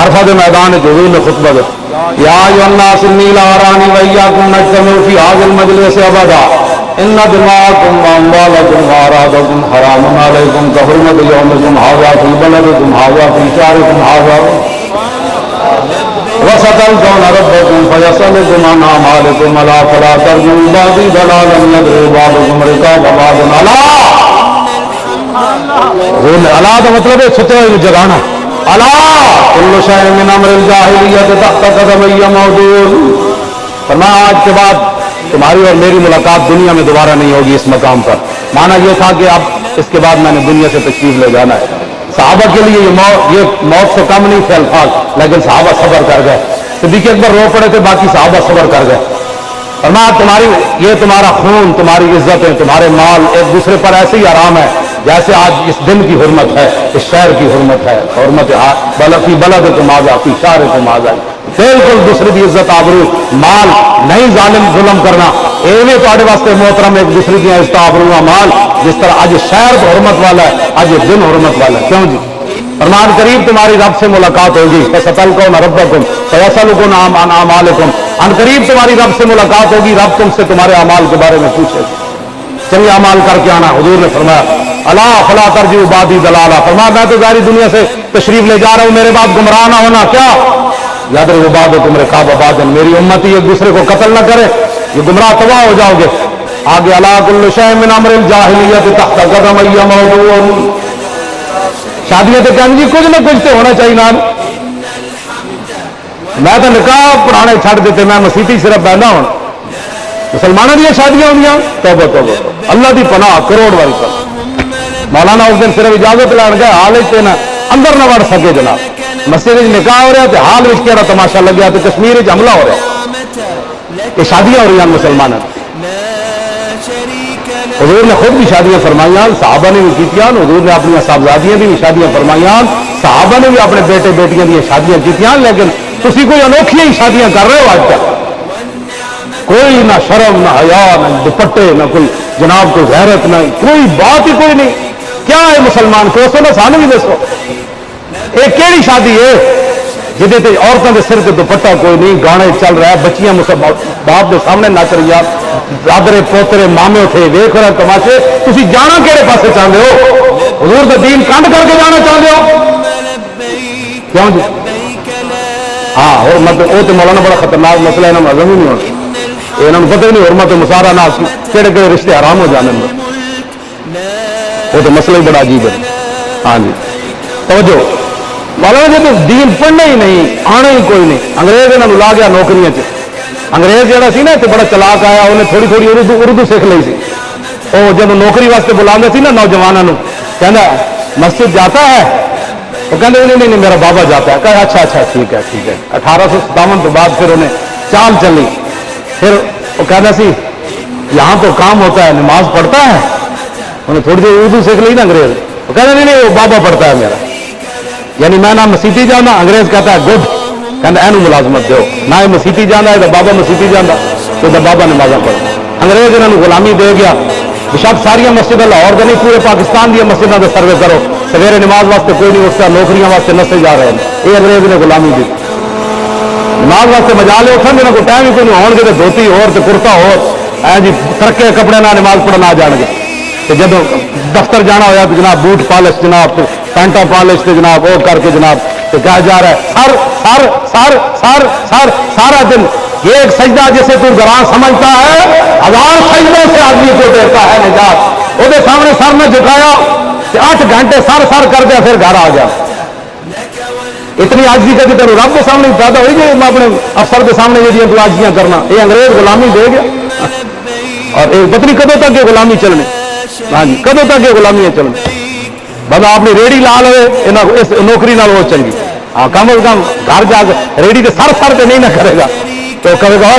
عرفہ کے میدان حضور نے خطبہ دے یا ایھا الناس انی لا ارانی وایاکم نجتمع فی ھذا المجلس ابدا ان دماءکم واموالکم واعراضکم حرام علیکم کحرمت یومکم ھذا فی بلدکم ھذا فی شہرکم ھذا وستلقون ربکم فیسألکم عن اعمالکم الا فلا ترجعوا بعدی ضلالا یضرب بعضکم رقاب بعض الا کا مطلب ہے چھترے کو جگانا الا کل شیء من امر الجاہلیت تحت قدمی موضوع. فرمایا آج کے بعد تمہاری اور میری ملاقات دنیا میں دوبارہ نہیں ہوگی اس مقام پر. معنی یہ تھا کہ اب اس کے بعد میں نے دنیا سے تشریف لے جانا ہے. صحابہ کے لیے یہ موت سے کم نہیں تھے الفاظ، لیکن صحابہ صبر کر گئے. صدیق اکبر رو پڑے تھے، باقی صحابہ صبر کر گئے. فرمایا یہ تمہارا خون، تمہاری عزتیں، تمہارے مال ایک دوسرے پر ایسے ہی آرام ہے جیسے آج اس دن کی حرمت ہے، اس شہر کی حرمت ہے. حرمت فی بلدکم ھذا فی شہرکم ھذا. بالکل دوسرے کی عزت آبرو مال نہیں ظلم کرنا. ایویں تھوڑے واسطے محترم ایک دوسرے کی عزت آبرو مال جس طرح اج شہر حرمت والا ہے، اج دن حرمت والا ہے. کیوں جی؟ فرمان قریب تمہاری رب سے ملاقات ہوگی. فَسَتَلْقَوْنَ رَبَّكُمْ فَيَسْأَلُكُمْ عَنْ أَعْمَالِكُمْ. ان قریب تمہاری رب سے ملاقات ہوگی، رب تم سے تمہارے اعمال کے بارے میں پوچھے. چنگے اعمال کر کے آنا. حضور نے فرمایا الا فلا ترجعوا بعدی ضلالا. فرمایا میں تو ظاہری دنیا سے تشریف لے جا رہا ہوں، میرے بعد گمراہ نہ ہونا. کیا یضرب بعضکم رقاب بعض، میری امتی ایک دوسرے کو قتل نہ کرے، یہ گمراہ تباہ ہو جاؤ گے. آگے الا کل شیء من امر الجاہلیت تحت قدمی موضوع. شادیاں تو کہیں جی کچھ نہ کچھ تو ہونا چاہیے. نام میں تو نکاح پڑھانے چھڑ دیتے، میں مسیتی صرف بہنا ہوں. مسلمانوں دیا شادیاں ہوں، توبہ توبہ اللہ دی پناہ کروڑ والی پناہ. مولانا اس دن صرف اجازت لین گئے، حال نہ اندر نہ وڑ سکے جناب. مسجد نکاح ہو رہا ہے، حال کہڑا تماشا لگیا تو کشمیر حملہ ہو رہا ہے. یہ شادیاں ہو رہی ہیں مسلمانوں. حضور نے خود بھی شادیاں فرمائیاں، صحابہ نے بھی کیتیاں. حضور نے اپنی صاحبزادیاں بھی شادیاں فرمائیاں، صحابہ نے بھی اپنے بیٹے بیٹیاں دی شادیاں کیتیاں. لیکن تسی کوئی انوکھی ہی شادیاں کر رہے ہو آج تک. کوئی نہ شرم، نہ حیا، نہ دوپٹے، نہ کوئی جناب کوئی غیرت، نہ کوئی بات ہی کوئی نہیں. کیا ہے مسلمان کو نہ سانو بھی دسو یہ کیڑی شادی ہے جہدے تے عورتوں کے سر تے دوپٹہ کوئی نہیں، گانے چل رہا ہے، بچیاں باپ کے سامنے نچ رہی ہیں، دادرے پوترے مامے تھے ویکھ رہے تماشے. تسی جانا کہڑے پاسے چاہتے ہو؟ حضور کا دین کنڈ کر کے جانا چاہتے ہو؟ کیوں جی؟ ہاں حرمت وہ تو مولانا بڑا خطرناک مسئلہ ہے، انہوں ہی نہیں ہونا. انہوں پتہ ہی نہیں حرمت مسارا نہ کہڑے کہڑے رشتے حرام ہو جانے. وہ تو مسئلہ ہی بڑا عجیب ہے. ہاں جی توجہ مولانا جی تو دین پڑھنا ہی نہیں، آنا ہی کوئی نہیں. انگریز انہوں لا گیا نوکریاں. انگریز جہاں سی نا بڑا چلاک آیا، انہیں تھوڑی تھوڑی اردو سیکھ لی سی. وہ جب نوکری واسطے بلا سی نا نوجوانوں کہنا مسجد جاتا ہے، وہ کہتے نہیں میرا بابا جاتا ہے. کہ اچھا اچھا ٹھیک ہے ٹھیک ہے. 1857 کے بعد پھر انہیں چال چلی. پھر وہ کہتا سی یہاں تو کام ہوتا ہے، نماز پڑھتا ہے. انہیں تھوڑی دیر اردو سیکھ لی نا انگریز. وہ کہتے نہیں وہ بابا پڑھتا ہے میرا، یعنی میں نہ مسیتی جانا. انگریز کہتا ہے گڈ، کہنا اینو ملازمت دو. نہ یہ مسیتی جانا ہے تو بابا مسیتی جانا تو بابا نمازاں پڑھتا. انگریز انہوں نے غلامی دے گیا. بشک ساریا مسجد لاہور کے نہیں پورے پاکستان دیا مسجدوں کا سروے کرو، سویرے نماز واسطے کوئی نہیں اٹھتا، نوکریاں واسطے نسے جا رہے ہیں. یہ انگریز نے غلامی دی. نماز واسطے مجالے اٹھن دے کوئی ٹائم ہی کوئی نہیں ہون گے. دھوتی ہو کرتا ہو جی ترکے کپڑے نہ نماز پڑھنا آ جان گے. تو جب دفتر جانا ہوا تو جناب بوٹ پالش، جناب پینٹا پالش سے جناب وہ کر کے جناب تو کہا جا رہا ہے سر سر سر سر سر سارا دن. یہ ایک سجدہ جسے تو گراں سمجھتا ہے 1000 سجدوں سے آدمی کو دیتا ہے نجات. وہ سامنے سر میں جھکایا 8 گھنٹے سر سر کر دیا، پھر گھر آ گیا. اتنی آجزی کبھی تیرے رب کے سامنے پیدا ہوئی جی اپنے افسر کے سامنے یہ تو آجزیاں کرنا. یہ انگریز غلامی دے گیا. اور ایک پتنی کدوں تک یہ غلامی چلنے. ہاں جی کدوں تک یہ غلامیاں چلنے. بندہ اپنی ریڑھی لا لے اس نوکری نال وہ چنگی. ہاں کم از کم گھر جا کے ریڑھی کے سر سر پہ نہیں نہ کرے گا تو کہے گا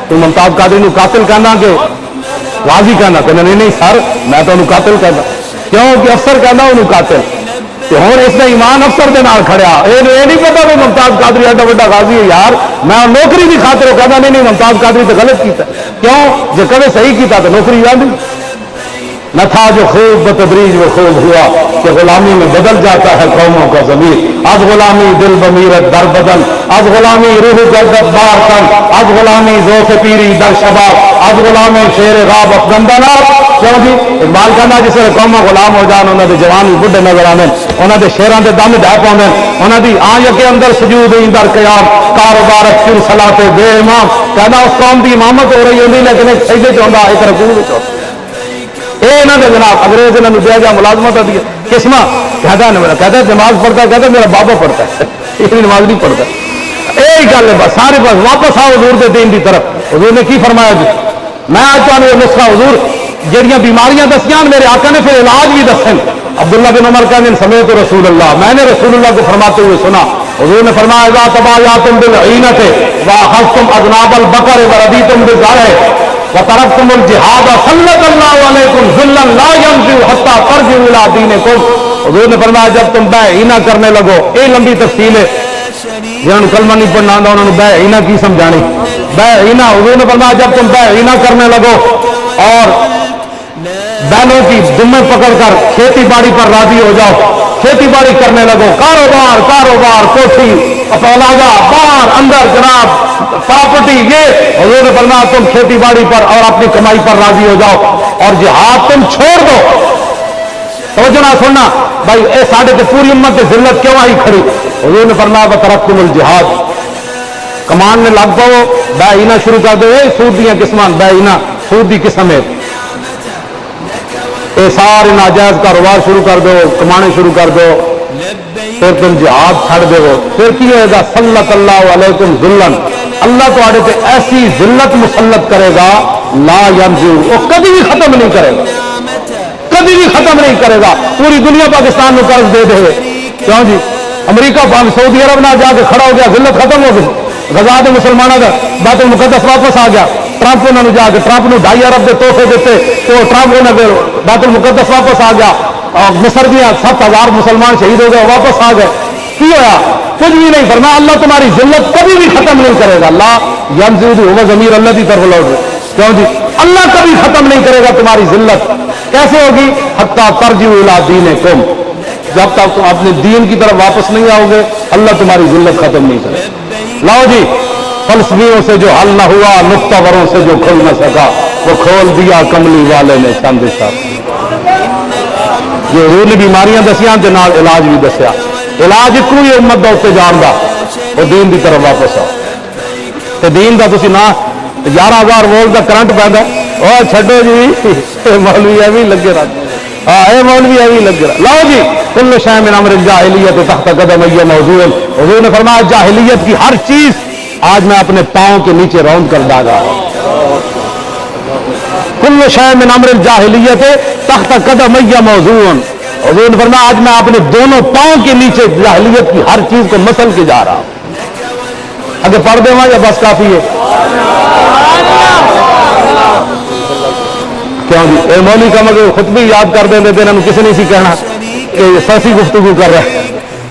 تو ممتاز قادری نو قاتل کہنا کہ غازی کہنا. کہنا نہیں سر میں تو انہوں قاتل کہنا. کیوں کہ افسر کہنا انہوں قاتل. ہوں اس نے ایمان افسر کے نال کھڑیا. یہ نہیں پتا کہ ممتاز قادری ایڈا بڑا غازی ہے یار، میں نوکری کی خاطر کہنا نہیں ممتاز قادری تو غلط کیتا. کیوں جی کبھی صحیح کیتا تو نوکری یاد نہیں. نہ تھا جو خوب بتدریج وہ خوب ہوا کہ غلامی میں بدل جاتا ہے قوموں کا ضمیر از غلامی دل بمیرت در بدن از غلامی روح جلدت بار تن از غلامی ذوق پیری در شباب از غلامی شیر غاب افغندنا کیوں جی اقبال کہنا جس طرح قوم غلام ہو جان انہوں نے جوان بھی بڑھے نظر آنے انہوں نے شیران دے دم ڈہ پاؤں انہوں نے آنکھ کے اندر سجود اندر قیام کاروبار کیوں صلاتے بے امام کہنا اس قوم کی امامت ہو رہی ہوتی لیکن ایک سجدے چاہتا ایک رکوع میں چاہتا جناب انگریز نے دیا گیا ملازمت دیا قسمہ کہتا ہے نماز پڑھتا ہے کہتا ہے میرا بابا پڑھتا ہے یہ نماز نہیں پڑھتا یہی گل ہے بس سارے بس واپس آؤ حضور کے دین کی طرف حضور نے کی فرمایا جی میں آج تمہیں نسخہ حضور جہاں بیماریاں دسیاں میرے آقا نے پھر علاج بھی دسے عبداللہ بن عمر کہتے ہیں سمیت رسول اللہ میں نے رسول اللہ کو فرماتے ہوئے سنا حضور نے فرمایا اذا تبایعتم بالعینۃ واخذتم اذناب البقر ورضیتم بالزرع وترکتم الجہاد سلط اللہ علیکم ذلا لا ينزع حتى ترجعوا الى دینکم حضور نے فرمایا جب تم بیع عینہ کرنے لگو یہ لمبی تفصیل ہے جنہوں نے کلمہ نہیں پڑھنا آتا انہوں نے بیع عینہ کی سمجھانی بیع عینہ حضور نے فرمایا جب تم بیع عینہ کرنے لگو اور بیلوں کی دمیں پکڑ کر کھیتی باڑی پر راضی ہو جاؤ کھیتی باڑی کرنے لگو کاروبار کوٹھی پلاجا باہر اندر جناب پراپرٹی یہ حضور نے فرمایا تم کھیتی باڑی پر اور اپنی کمائی پر راضی ہو جاؤ اور جہاد تم چھوڑ دو توجہ نہ سننا بھائی اے ساڑھے تے پوری امت کی ذلت کیوں آئی کھڑی حضور نے فرمایا وترکتم الجہاد کمان میں لگ پاؤ بے عینہ شروع کر دو سود دیا قسمان بے عینہ سود دی قسم ہے یہ سارے ناجائز کاروبار شروع کر دو کمانے شروع کر دو پھر تم جہاد چھڑ دو پھر کی ہوئے گا سلط اللہ علیکم ذلن اللہ تمہارے پہ ایسی ذلت مسلط کرے گا لا ينزع وہ کبھی بھی ختم نہیں کرے گا کبھی بھی ختم نہیں کرے گا پوری دنیا پاکستان میں قرض دے دے کیوں جی امریکہ سعودی عرب نہ جا کے کھڑا ہو گیا ذلت ختم ہو گئی غزا دے مسلمانوں کا بیت المقدس واپس آ گیا ٹرمپ انہوں جا کے ٹرمپ نے 2.5 ارب کے تحفے دیتے تو ٹرمپ نے بیت المقدس واپس آ گیا اور مصر دیا 7,000 مسلمان شہید ہو گئے واپس آ گئے کی ہوا کچھ بھی نہیں فرمایا اللہ تمہاری ذلت کبھی بھی ختم نہیں کرے گا اللہ ينزع وہ ضمیر اللہ کی طرف لوٹ رہے کیوں جی اللہ کبھی ختم نہیں کرے گا تمہاری ذلت کیسے ہوگی حتی ترجعوا الی دینکم جب تک تم اپنے دین کی طرف واپس نہیں آؤ گے اللہ تمہاری ذلت ختم نہیں کرے لاؤ جی فلسفیوں سے جو حل نہ ہوا نقطہ وروں سے جو کھل نہ سکا وہ کھول دیا کملی والے نے چند ساتھ جو حضور نے بیماریاں دسیاں تے نال علاج بھی دسیا علاج کوئی امت دا اتنے جان دا وہ دین دی طرف واپس آؤ تے دین دا تسی نہ 11,000 وولٹ دا کرنٹ پیندا او چھڈو جی مولوی ایویں لگے رہتے ہاں اے مولوی ایویں لگے رہا لاؤ جی کل شے من امر الجاہلیت تحت قدمی موضوع حضور نے فرمایا جاہلیت کی ہر چیز آج میں اپنے پاؤں کے نیچے راؤنڈ کر ڈالا کل شے من امر الجاہلیت تحت قدمی موضوع حضور نے فرمایا آج میں اپنے دونوں پاؤں کے نیچے جاہلیت کی ہر چیز کو مسل کے جا رہا ہوں اگر پڑھ دے یا بس کافی ہے کیوں جی اے مولوی کا مگر خطبی یاد کر دیں دیتے انہوں کسی نہیں سی کہنا کہ سیاسی گفتگو کر رہے ہیں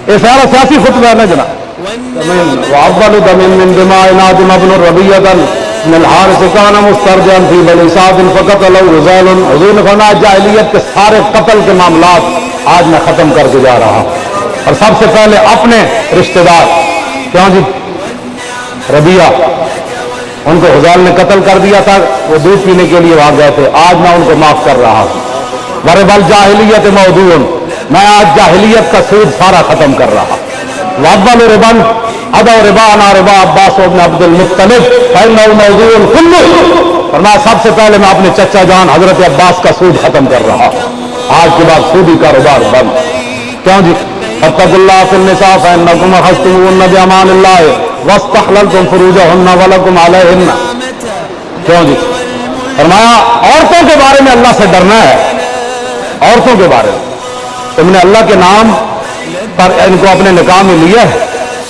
یہ سارا سیاسی خطبہ ہے نا جناب وَأَفْضَلُ دَمٍ مِّن دِمَاءِ نَادِمَ بْنُ رَبِيَّةً مِّنَ الْحَارِثِ كَانَ مُسْتَرْجِعًا فِي بَنِي سَعْدٍ فَقَتَلَهُ رِجَالٌ حضور نے فرمایا جاہلیت کے سارے قتل کے معاملات آج میں ختم کر کے جا رہا ہوں اور سب سے پہلے اپنے رشتہ دار کیوں جی ربیہ ان کو غزال نے قتل کر دیا تھا وہ دودھ پینے کے لیے وہاں گئے تھے آج میں ان کو معاف کر رہا ہوں ورب الجاہلیت موضوع میں آج جاہلیت کا سود سارا ختم کر رہا وابل ربن ادا ربا نا ربا عباس ابن عبد المطلب فإنه موضوع كله فرمایا سب سے پہلے میں اپنے چچا جان حضرت عباس کا سود ختم کر رہا آج کے بعد سودی کاروبار بند کیوں جی اتقوا اللہ فی النساء فإنکم اخذتموهن بأمان اللہ واستحللتم فروجهن ولکم علیہن کیوں جی فرمایا عورتوں کے بارے میں اللہ سے ڈرنا ہے عورتوں کے بارے میں تم نے اللہ کے نام پر ان کو اپنے نکاح میں لیا ہے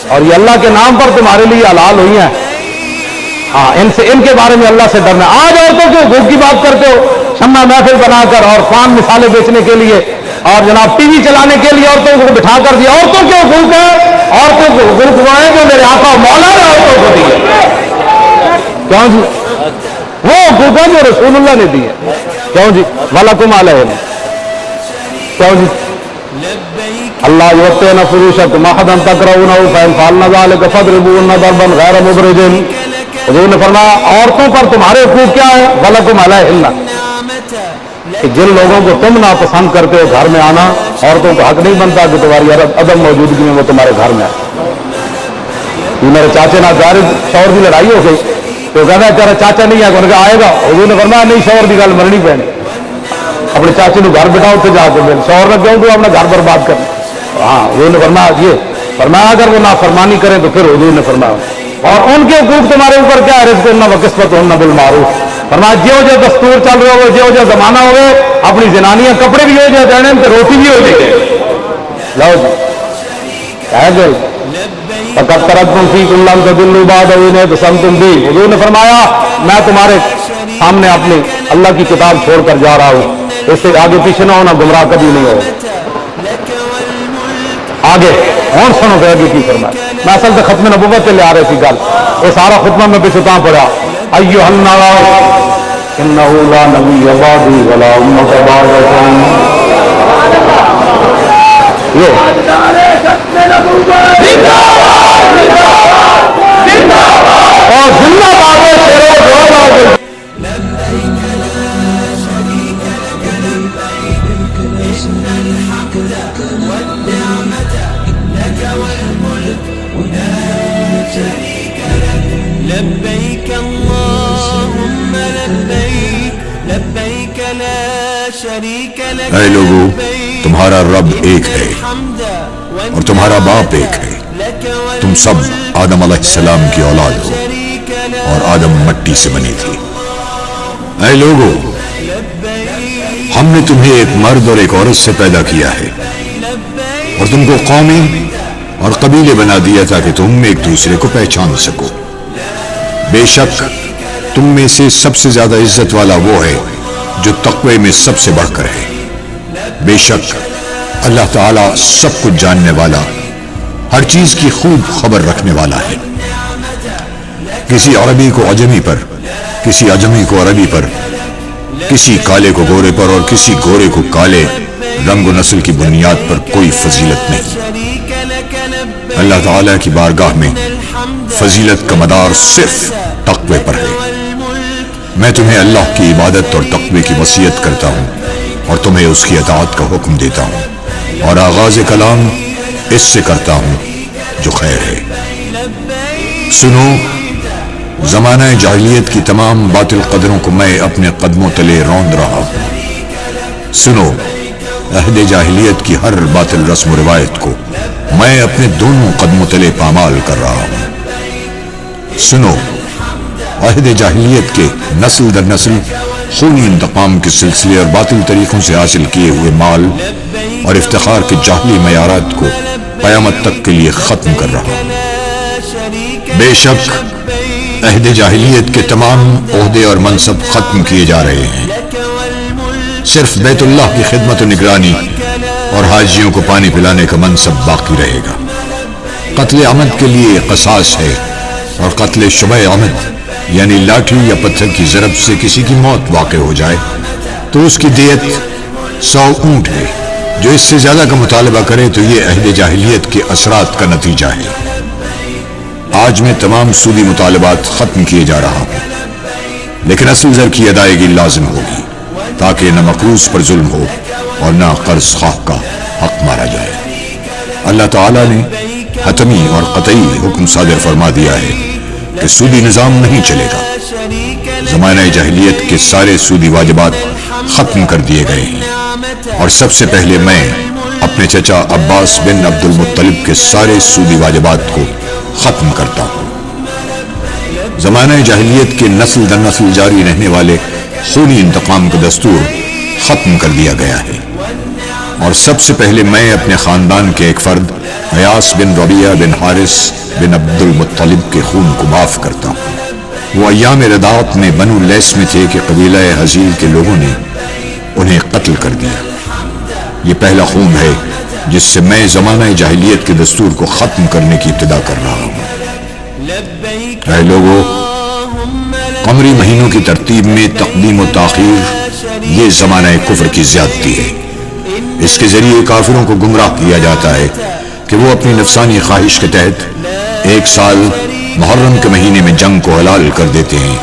اور یہ اللہ کے نام پر تمہارے لیے حلال ہوئی ہیں ہاں ان کے بارے میں اللہ سے ڈرنا ہے آج عورتوں کے حقوق کی بات کرتے ہو شمع محفل بنا کر اور پان مثالیں بیچنے کے لیے اور جناب ٹی وی چلانے کے لیے عورتوں کو بٹھا کر دیا عورتوں کے حقوق ہیں عورتوں کے حقوق وہ ہیں جو میرے آقا مولا نے عورتوں کو دیے کیوں جی وہ حقوق ہیں جو رسول اللہ نے دیے کیوں جی وَلَكُمْ عَلَيْهِنَّ کیوں جی اللہ یؤتین فروشکم احدا تکرہونہ فإن فعلن ذلک فاضربوہن ضربا غیر مبرج. حضور نے فرمایا عورتوں پر تمہارے حقوق کیا ہے؟ وَلَكُمْ عَلَيْهِنَّ کہ جن لوگوں کو تم ناپسند کرتے ہو گھر میں آنا، عورتوں کو حق نہیں بنتا کہ تمہاری عدم موجودگی میں وہ تمہارے گھر میں آئے. میرے چاچے نہ جارد شوہر کی لڑائی ہو گئی تو کہتا ہے تیرا چاچا نہیں ہے، ان کا آئے گا. حضور نے فرمایا نہیں، شوہر کی گل مننی پینی. اپنے چاچے کو گھر بٹھاؤ اتنے جا کے مل، شوہر نے کیوں کہ اپنا گھر برباد کرنا. ہاں حضور نے فرمایا یہ فرمایا اگر وہ نافرمانی کریں تو پھر حضور نے فرمایا اور ان کے حقوق تمہارے اوپر کیا ہے؟ رزقہن و کسوتہن بالمعروف. فرمایا جو دستور چل رہے ہو، جو زمانہ ہوئے، اپنی زنانیاں کپڑے بھی ہو جائے دینے تو روٹی بھی ہو جائے. لو جی کہہ گئے فقط ترکتم فیکم لن تضلوا بعد اذ اعتصمتم بہ. حضور نے فرمایا میں تمہارے سامنے اپنی اللہ کی کتاب چھوڑ کر جا رہا ہوں، اس سے آگے پیچھے نہ ہونا، گمراہ کبھی نہیں ہو. آگے اور سنو کہ آگے کی فرمایا. میں اصل سے ختم نبوت سے لے آ رہی تھی گل، یہ سارا خطبہ میں پیچھے تاں پڑا ایھا الناس انہ لا نبی بعدی ولا امۃ بعدکم. یہ اور زندہ باد لبيك اللهم لبيك لبيك لا شريك لك. اے لوگو، تمہارا رب ایک ہے اور تمہارا باپ ایک ہے. تم سب آدم علیہ السلام کی اولاد ہو اور آدم مٹی سے بنی تھی. اے لوگو، ہم نے تمہیں ایک مرد اور ایک عورت سے پیدا کیا ہے اور تم کو قومیں اور قبیلے بنا دیا تاکہ تم ایک دوسرے کو پہچان سکو. بے شک تم میں سے سب سے زیادہ عزت والا وہ ہے جو تقوی میں سب سے بڑھ کر ہے. بے شک اللہ تعالیٰ سب کچھ جاننے والا، ہر چیز کی خوب خبر رکھنے والا ہے. کسی عربی کو عجمی پر، کسی عجمی کو عربی پر، کسی کالے کو گورے پر اور کسی گورے کو کالے رنگ و نسل کی بنیاد پر کوئی فضیلت نہیں. اللہ تعالیٰ کی بارگاہ میں فضیلت کا مدار صرف تقوی پر ہے. میں تمہیں اللہ کی عبادت اور تقوی کی وصیت کرتا ہوں اور تمہیں اس کی اطاعت کا حکم دیتا ہوں، اور آغاز کلام اس سے کرتا ہوں جو خیر ہے. سنو، زمانہ جاہلیت کی تمام باطل قدروں کو میں اپنے قدموں تلے روند رہا ہوں. سنو، عہد جاہلیت کی ہر باطل رسم و روایت کو میں اپنے دونوں قدموں تلے پامال کر رہا ہوں. سنو، عہد جاہلیت کے نسل در نسل خونی انتقام کے سلسلے اور باطل طریقوں سے حاصل کیے ہوئے مال اور افتخار کے جاہلی معیارات کو قیامت تک کے لیے ختم کر رہا ہوں. بے شک عہد جاہلیت کے تمام عہدے اور منصب ختم کیے جا رہے ہیں. صرف بیت اللہ کی خدمت و نگرانی اور حاجیوں کو پانی پلانے کا منصب باقی رہے گا. قتل عمد کے لیے قصاص ہے، اور قتل شبہ عمد یعنی لاٹھی یا پتھر کی ضرب سے کسی کی موت واقع ہو جائے تو اس کی دیت 100 اونٹ ہے. جو اس سے زیادہ کا مطالبہ کرے تو یہ عہد جاہلیت کے اثرات کا نتیجہ ہے. آج میں تمام سودی مطالبات ختم کیے جا رہا ہوں، لیکن اصل زر کی ادائیگی لازم ہوگی تاکہ نہ مقروض پر ظلم ہو اور نہ قرض خواہ کا حق مارا جائے. اللہ تعالیٰ نے حتمی اور قطعی حکم صادر فرما دیا ہے کہ سودی نظام نہیں چلے گا. زمانہ جاہلیت کے سارے سودی واجبات ختم کر دیے گئے ہیں، اور سب سے پہلے میں اپنے چچا عباس بن عبد المطلب کے سارے سودی واجبات کو ختم کرتا ہوں. زمانہ جاہلیت کے نسل در نسل جاری رہنے والے خونی انتقام کا دستور ختم کر دیا گیا ہے، اور سب سے پہلے میں اپنے خاندان کے ایک فرد عیاص بن ربیعہ بن حارث بن عبد المطلب کے خون کو معاف کرتا ہوں. وہ ایام رضاعت میں بنو لیس میں تھے کہ قبیلہ حزیل کے لوگوں نے انہیں قتل کر دیا. یہ پہلا خون ہے جس سے میں زمانہ جاہلیت کے دستور کو ختم کرنے کی ابتدا کر رہا ہوں. اے لوگو، قمری مہینوں کی ترتیب میں تقدیم و تاخیر یہ زمانہ کفر کی زیادتی ہے۔ اس کے ذریعے کافروں کو گمراہ کیا جاتا ہے کہ وہ اپنی نفسانی خواہش کے تحت 1 سال محرم کے مہینے میں جنگ کو حلال کر دیتے ہیں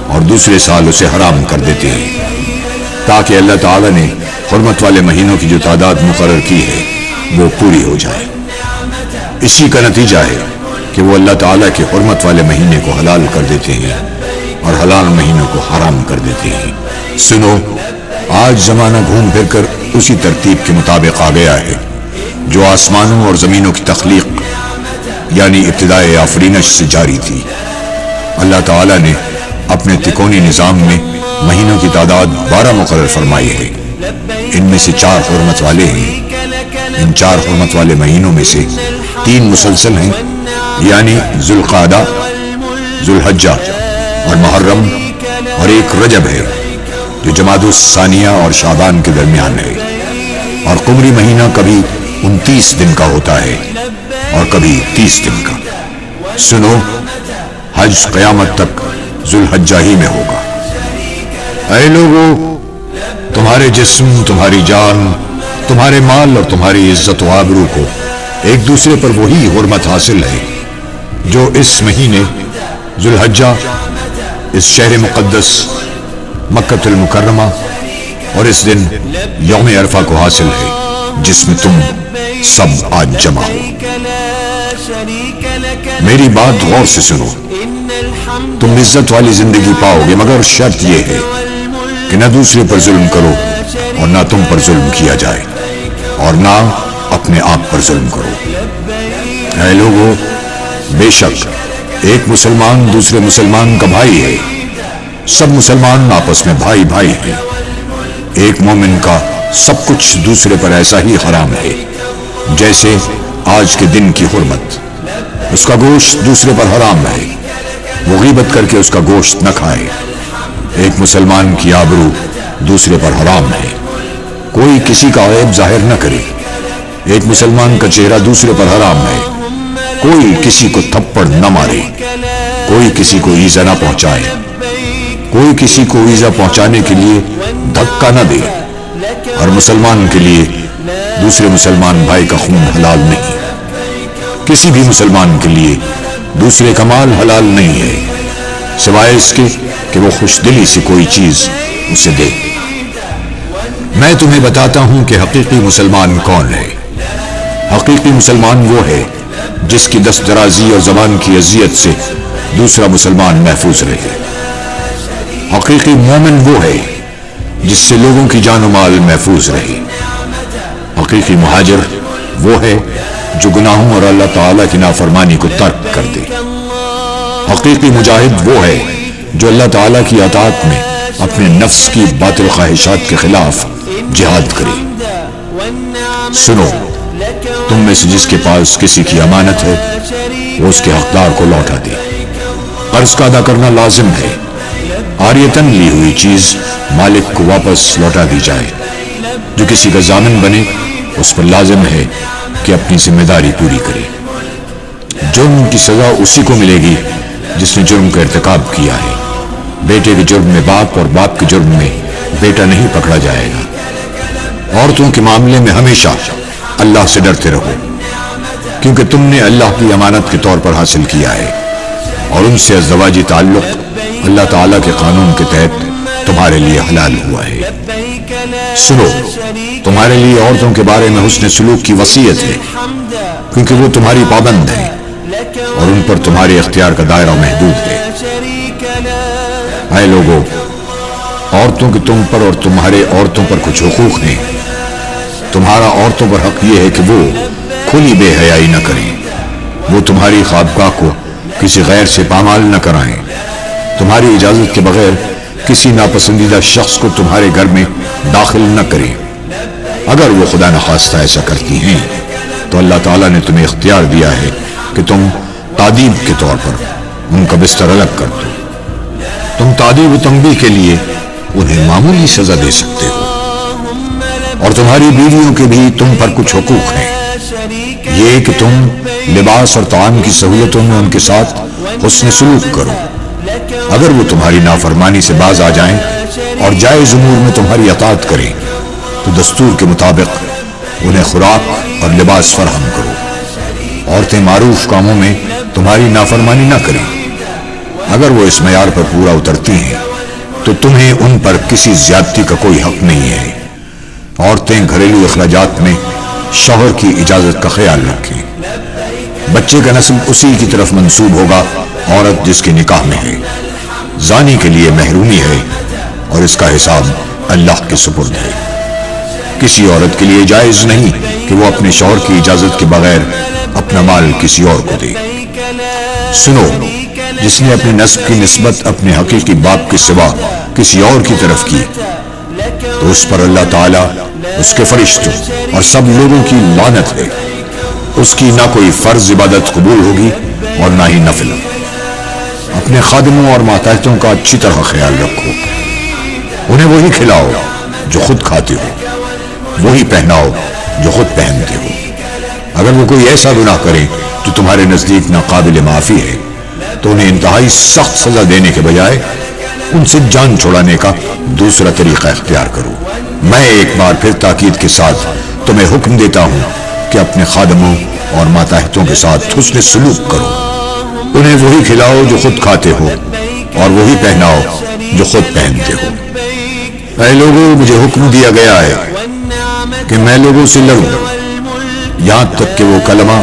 اور دوسرے سال اسے حرام کر دیتے ہیں، تاکہ اللہ تعالیٰ نے حرمت والے مہینوں کی جو تعداد مقرر کی ہے وہ پوری ہو جائے۔ اسی کا نتیجہ ہے کہ وہ اللہ تعالیٰ کے حرمت والے مہینے کو حلال کر دیتے ہیں اور حلال مہینوں کو حرام کر دیتے ہیں۔ سنو، آج زمانہ گھوم پھر کر اسی ترتیب کے مطابق آ گیا ہے جو آسمانوں اور زمینوں کی تخلیق یعنی ابتدائے آفرینش سے جاری تھی۔ اللہ تعالیٰ نے اپنے تکونی نظام میں مہینوں کی تعداد 12 مقرر فرمائی ہے۔ ان میں سے 4 حرمت والے ہیں۔ ان 4 حرمت والے مہینوں میں سے 3 مسلسل ہیں، یعنی ذوالقعدہ، ذوالحجہ اور محرم، اور ایک رجب ہے جو جمادی الثانیہ اور شعبان کے درمیان ہے، اور قمری مہینہ کبھی 29 دن کا ہوتا ہے اور کبھی 30 دن کا۔ سنو، حج قیامت تک ذوالحجہ ہی میں ہوگا۔ اے لوگو، تمہارے جسم، تمہاری جان، تمہارے مال اور تمہاری عزت و آبرو کو ایک دوسرے پر وہی حرمت حاصل ہے جو اس مہینے ذوالحجہ، اس شہر مقدس مکہ المکرمہ اور اس دن یوم عرفہ کو حاصل ہے جس میں تم سب آج جمع ہو۔ میری بات غور سے سنو، تم عزت والی زندگی پاؤ گے، مگر شرط یہ ہے کہ نہ دوسرے پر ظلم کرو اور نہ تم پر ظلم کیا جائے، اور نہ اپنے آپ پر ظلم کرو۔ اے لوگو، بے شک ایک مسلمان دوسرے مسلمان کا بھائی ہے، سب مسلمان آپس میں بھائی بھائی ہیں۔ ایک مومن کا سب کچھ دوسرے پر ایسا ہی حرام ہے جیسے آج کے دن کی حرمت۔ اس کا گوشت دوسرے پر حرام ہے، وہ غیبت کر کے اس کا گوشت نہ کھائے۔ ایک مسلمان کی آبرو دوسرے پر حرام ہے، کوئی کسی کا عیب ظاہر نہ کرے۔ ایک مسلمان کا چہرہ دوسرے پر حرام ہے، کوئی کسی کو تھپڑ نہ مارے، کوئی کسی کو ایذا نہ پہنچائے، کوئی کسی کو ایذا پہنچانے کے لیے دھکا نہ دے، اور مسلمان کے لیے دوسرے مسلمان بھائی کا خون حلال نہیں۔ کسی بھی مسلمان کے لیے دوسرے کا مال حلال نہیں ہے سوائے اس کے کہ وہ خوش دلی سے کوئی چیز اسے دے۔ میں تمہیں بتاتا ہوں کہ حقیقی مسلمان کون ہے۔ حقیقی مسلمان وہ ہے جس کی دست درازی اور زبان کی اذیت سے دوسرا مسلمان محفوظ رہے۔ حقیقی مومن وہ ہے جس سے لوگوں کی جان و مال محفوظ رہے۔ حقیقی مہاجر وہ ہے جو گناہوں اور اللہ تعالیٰ کی نافرمانی کو ترک کر دے۔ حقیقی مجاہد وہ ہے جو اللہ تعالیٰ کی اطاعت میں اپنے نفس کی باطل خواہشات کے خلاف جہاد کرے۔ سنو، تم میں سے جس کے پاس کسی کی امانت ہے وہ اس کے حقدار کو لوٹا دے۔ قرض کا ادا کرنا لازم ہے، عاریتاً لی ہوئی چیز مالک کو واپس لوٹا دی جائے۔ جو کسی کا ضامن بنے اس پر لازم ہے کہ اپنی ذمہ داری پوری کرے۔ جرم کی سزا اسی کو ملے گی جس نے جرم کا ارتکاب کیا ہے۔ بیٹے کے جرم میں باپ اور باپ کے جرم میں بیٹا نہیں پکڑا جائے گا۔ عورتوں کے معاملے میں ہمیشہ اللہ سے ڈرتے رہو، کیونکہ تم نے اللہ کی امانت کے طور پر حاصل کیا ہے، اور ان سے ازدواجی تعلق اللہ تعالیٰ کے قانون کے تحت تمہارے لیے حلال ہوا ہے۔ سنو، تمہارے لیے عورتوں کے بارے میں حسن سلوک کی وصیت ہے، کیونکہ وہ تمہاری پابند ہیں اور ان پر تمہارے اختیار کا دائرہ محدود ہے۔ اے لوگو، عورتوں کے تم پر اور تمہارے عورتوں پر کچھ حقوق ہیں۔ تمہارا عورتوں پر حق یہ ہے کہ وہ کھلی بے حیائی نہ کریں، وہ تمہاری خوابگاہ کو کسی غیر سے پامال نہ کرائیں، تمہاری اجازت کے بغیر کسی ناپسندیدہ شخص کو تمہارے گھر میں داخل نہ کریں۔ اگر وہ خدا نخواستہ ایسا کرتی ہیں تو اللہ تعالیٰ نے تمہیں اختیار دیا ہے کہ تم تعدیب کے طور پر ان کا بستر الگ کر دو۔ تم تعدیب و تنبیہ کے لیے انہیں معمولی سزا دے سکتے ہو، اور تمہاری بیویوں کے بھی تم پر کچھ حقوق ہیں، یہ کہ تم لباس اور طعام کی سہولتوں میں ان کے ساتھ حسن سلوک کرو، اگر وہ تمہاری نافرمانی سے باز آ جائیں اور جائز امور میں تمہاری اطاعت کریں تو دستور کے مطابق انہیں خوراک اور لباس فراہم کرو۔ عورتیں معروف کاموں میں تمہاری نافرمانی نہ کریں۔ اگر وہ اس معیار پر پورا اترتی ہیں تو تمہیں ان پر کسی زیادتی کا کوئی حق نہیں ہے۔ عورتیں گھریلو اخراجات میں شوہر کی اجازت کا خیال رکھیں۔ بچے کا نسب اسی کی طرف منسوب ہوگا عورت جس کے نکاح میں ہے۔ زانی کے لیے محرومی ہے اور اس کا حساب اللہ کے سپرد ہے۔ کسی عورت کے لیے جائز نہیں کہ وہ اپنے شوہر کی اجازت کے بغیر اپنا مال کسی اور کو دے۔ سنو، جس نے اپنے نسب کی نسبت اپنے حقیقی باپ کے سوا کسی اور کی طرف کی تو اس پر اللہ تعالیٰ، اس کے فرشتوں اور سب لوگوں کی لعنت ہے۔ اس کی نہ کوئی فرض عبادت قبول ہوگی اور نہ ہی نفل۔ اپنے خادموں اور ماتحتوں کا اچھی طرح خیال رکھو۔ انہیں وہی کھلاؤ جو خود کھاتے ہو، وہی پہناؤ جو خود پہنتے ہو۔ اگر وہ کوئی ایسا گناہ کرے جو تمہارے نزدیک ناقابل معافی ہے تو انہیں انتہائی سخت سزا دینے کے بجائے ان سے جان چھڑانے کا دوسرا طریقہ اختیار کرو۔ میں ایک بار پھر تاکید کے ساتھ تمہیں حکم دیتا ہوں کہ اپنے خادموں اور ماتحتوں کے ساتھ حسن سلوک کرو۔ انہیں وہی کھلاؤ جو خود کھاتے ہو اور وہی پہناؤ جو خود پہنتے ہو۔ اے لوگوں، مجھے حکم دیا گیا ہے کہ میں لوگوں سے لڑوں یہاں تک کہ وہ کلمہ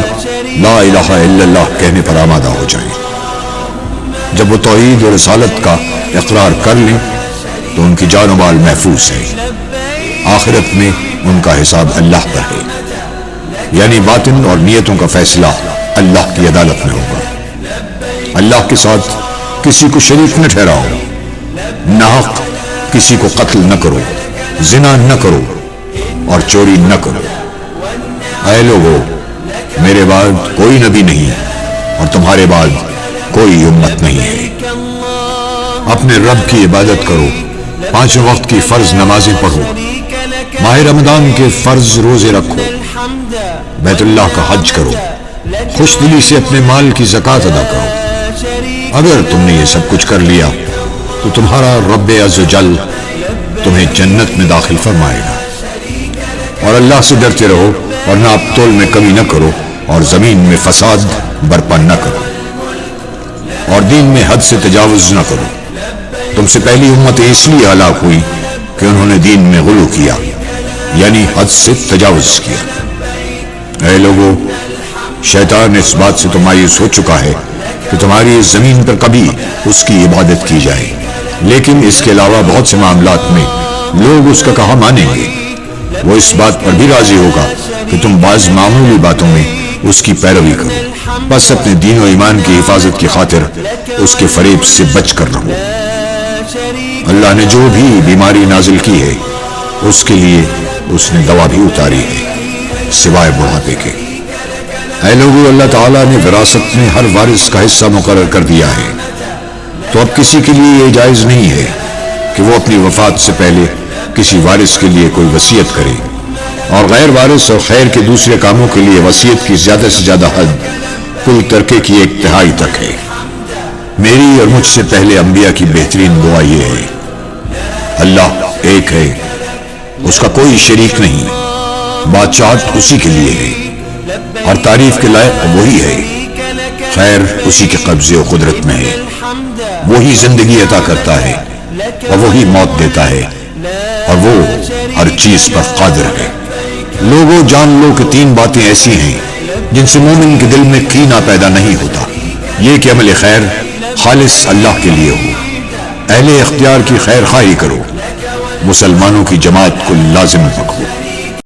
لا الہ الا اللہ کہنے پر آمادہ ہو جائیں۔ جب وہ توحید اور رسالت کا اقرار کر لیں تو ان کی جان و مال محفوظ ہے۔ آخرت میں ان کا حساب اللہ پر ہے، یعنی باطن اور نیتوں کا فیصلہ اللہ کی عدالت میں ہوگا۔ اللہ کے ساتھ کسی کو شریک نہ ٹھہراؤ، ناحق کسی کو قتل نہ کرو، زنا نہ کرو اور چوری نہ کرو۔ اے لوگوں، میرے بعد کوئی نبی نہیں اور تمہارے بعد کوئی امت نہیں ہے۔ اپنے رب کی عبادت کرو، 5 وقت کی فرض نمازیں پڑھو، ماہ رمضان کے فرض روزے رکھو، بیت اللہ کا حج کرو، خوش دلی سے اپنے مال کی زکوٰۃ ادا کرو۔ اگر تم نے یہ سب کچھ کر لیا تو تمہارا رب عز و جل تمہیں جنت میں داخل فرمائے گا۔ اور اللہ سے ڈرتے رہو اور ناپ تول میں کمی نہ کرو اور زمین میں فساد برپا نہ کرو اور دین میں حد سے تجاوز نہ کرو۔ تم سے پہلی امتیں اس لیے ہلاک ہوئی کہ انہوں نے دین میں غلو کیا، یعنی حد سے تجاوز کیا۔ اے لوگوں، شیطان اس بات سے تو مایوس ہو چکا ہے کہ تمہاری اس زمین پر کبھی اس کی عبادت کی جائے، لیکن اس کے علاوہ بہت سے معاملات میں لوگ اس کا کہا مانیں گے۔ وہ اس بات پر بھی راضی ہوگا کہ تم بعض معمولی باتوں میں اس کی پیروی کرو، بس اپنے دین و ایمان کی حفاظت کی خاطر اس کے فریب سے بچ کر رہو۔ اللہ نے جو بھی بیماری نازل کی ہے اس کے لیے اس نے دوا بھی اتاری ہے، سوائے بڑھاپے کے۔ اے لوگوں، اللہ تعالیٰ نے وراثت میں ہر وارث کا حصہ مقرر کر دیا ہے، تو اب کسی کے لیے یہ جائز نہیں ہے کہ وہ اپنی وفات سے پہلے کسی وارث کے لیے کوئی وصیت کرے، اور غیر وارث اور خیر کے دوسرے کاموں کے لیے وصیت کی زیادہ سے زیادہ حد کل ترکے کی 1/3 تک ہے۔ میری اور مجھ سے پہلے انبیاء کی بہترین دعا یہ ہے، اللہ ایک ہے، اس کا کوئی شریک نہیں، بادشاہت اسی کے لیے ہے اور تعریف کے لائق وہی ہے، خیر اسی کے قبضے و قدرت میں ہے، وہی زندگی عطا کرتا ہے اور وہی موت دیتا ہے اور وہ ہر چیز پر قادر ہے۔ لوگوں، جان لو کہ 3 باتیں ایسی ہیں جن سے مومن کے دل میں کینہ پیدا نہیں ہوتا، یہ کہ عمل خیر خالص اللہ کے لیے ہو، اہل اختیار کی خیر خواہی کرو، مسلمانوں کی جماعت کو لازم رکھو،